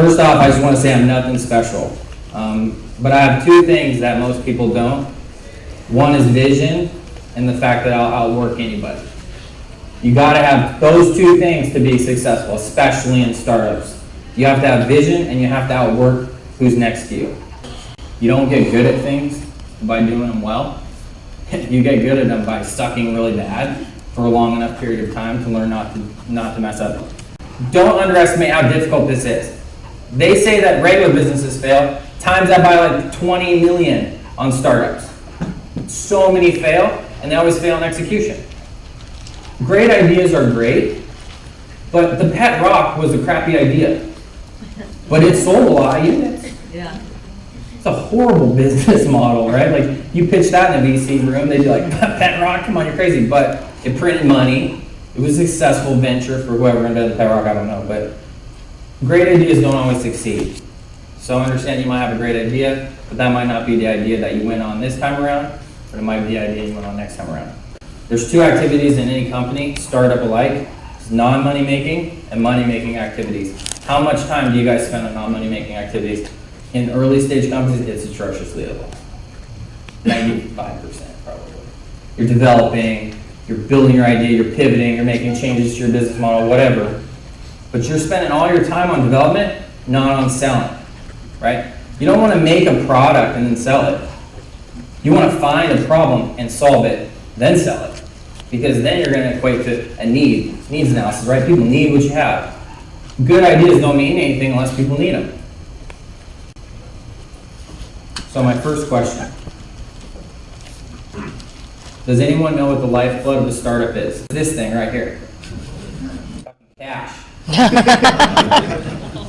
First off, I just want to say I'm nothing special. But I have two things that most people don't. One is vision, and the fact that I'll outwork anybody. You got to have those two things to be successful, especially in startups. You have to have vision, and you have to outwork who's next to you. You don't get good at things by doing them well. You get good at them by sucking really bad for a long enough period of time to learn not to mess up. Don't underestimate how difficult this is. They say that regular businesses fail, times that by like 20 million on startups. So many fail, and they always fail in execution. Great ideas are great, but the pet rock was a crappy idea. But it sold a lot of units. Yeah. It's a horrible business model, right? Like, you pitch that in a VC room, they'd be like, pet rock, come on, you're crazy. But it printed money. It was a successful venture for whoever invented the pet rock, I don't know. But great ideas don't always succeed. So I understand you might have a great idea, but that might not be the idea that you went on this time around, but it might be the idea you went on next time around. There's two activities in any company, startup alike. It's non-money making and money making activities. How much time do you guys spend on non-money making activities? In early stage companies, it's atrociously low. 95% probably. You're developing, you're building your idea, you're pivoting, you're making changes to your business model, whatever. But you're spending all your time on development, not on selling, right? You don't want to make a product and then sell it. You want to find a problem and solve it, then sell it. Because then you're going to equate to a needs analysis, right? People need what you have. Good ideas don't mean anything unless people need them. So my first question. Does anyone know what the lifeblood of a startup is? This thing right here. Cash.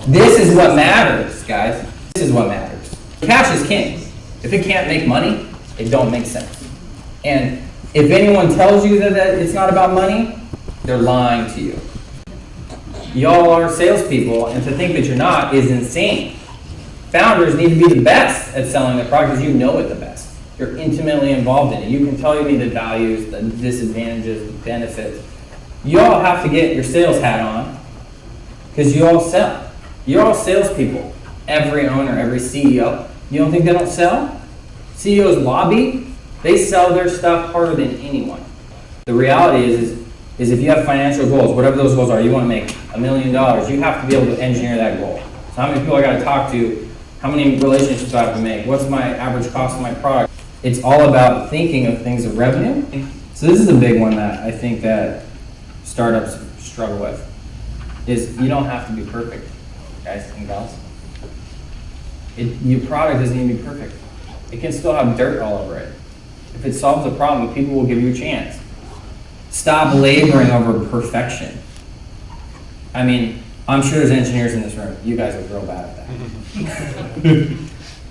This is what matters, guys. This is what matters. Cash is king. If it can't make money, it don't make sense. And if anyone tells you that it's not about money, they're lying to you. Y'all are salespeople, and to think that you're not is insane. Founders need to be the best at selling the product because you know it the best. You're intimately involved in it. You can tell me the values, the disadvantages, the benefits. You all have to get your sales hat on because you all sell. You're all salespeople. Every owner, every CEO. You don't think they don't sell? CEOs lobby. They sell their stuff harder than anyone. The reality is if you have financial goals, whatever those goals are, you want to make $1 million, you have to be able to engineer that goal. So how many people I got to talk to? How many relationships do I have to make? What's my average cost of my product? It's all about thinking of things of revenue. So this is a big one that I think that startups struggle with, is you don't have to be perfect, guys and gals. Your product doesn't need to be perfect. It can still have dirt all over it. If it solves a problem, people will give you a chance. Stop laboring over perfection. I mean, I'm sure there's engineers in this room. You guys are real bad at that.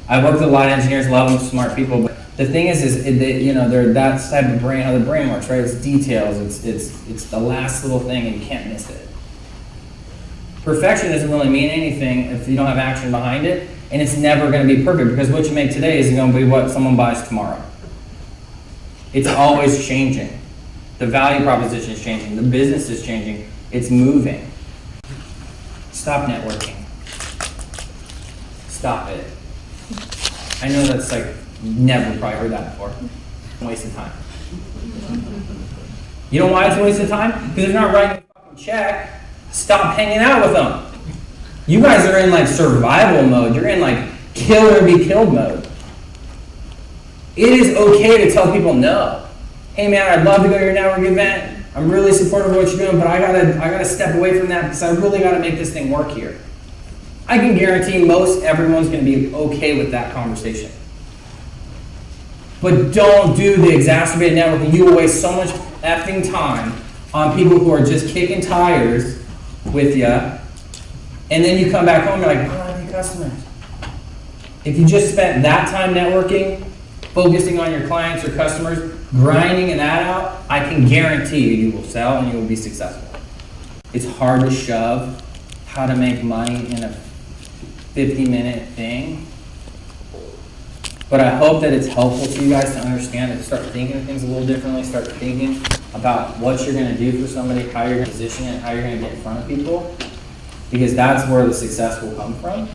I worked with a lot of engineers, love them, smart people. But the thing is they're that type of brain, how the brain works, right? It's details. It's the last little thing, and you can't miss it. Perfection doesn't really mean anything if you don't have action behind it, and it's never going to be perfect because what you make today isn't going to be what someone buys tomorrow. It's always changing. The value proposition is changing. The business is changing. It's moving. Stop networking. Stop it. I know that's like, never probably heard that before. Waste of time. You know why it's a waste of time? Because they're not writing a fucking check. Stop hanging out with them. You guys are in like survival mode. You're in like kill or be killed mode. It is okay to tell people no. Hey man, I'd love to go to your network event. I'm really supportive of what you're doing, but I gotta step away from that because I really gotta make this thing work here. I can guarantee everyone's gonna be okay with that conversation. But don't do the exacerbated networking. You will waste so much effing time on people who are just kicking tires with you, and then you come back home and you're like, I don't have any customers. If you just spent that time networking, focusing on your clients or customers, grinding that out, I can guarantee you will sell and you will be successful. It's hard to shove how to make money in a 50-minute thing. But I hope that it's helpful to you guys to understand and start thinking of things a little differently, start thinking about what you're going to do for somebody, how you're going to position it, how you're going to get in front of people. because that's where the success will come from.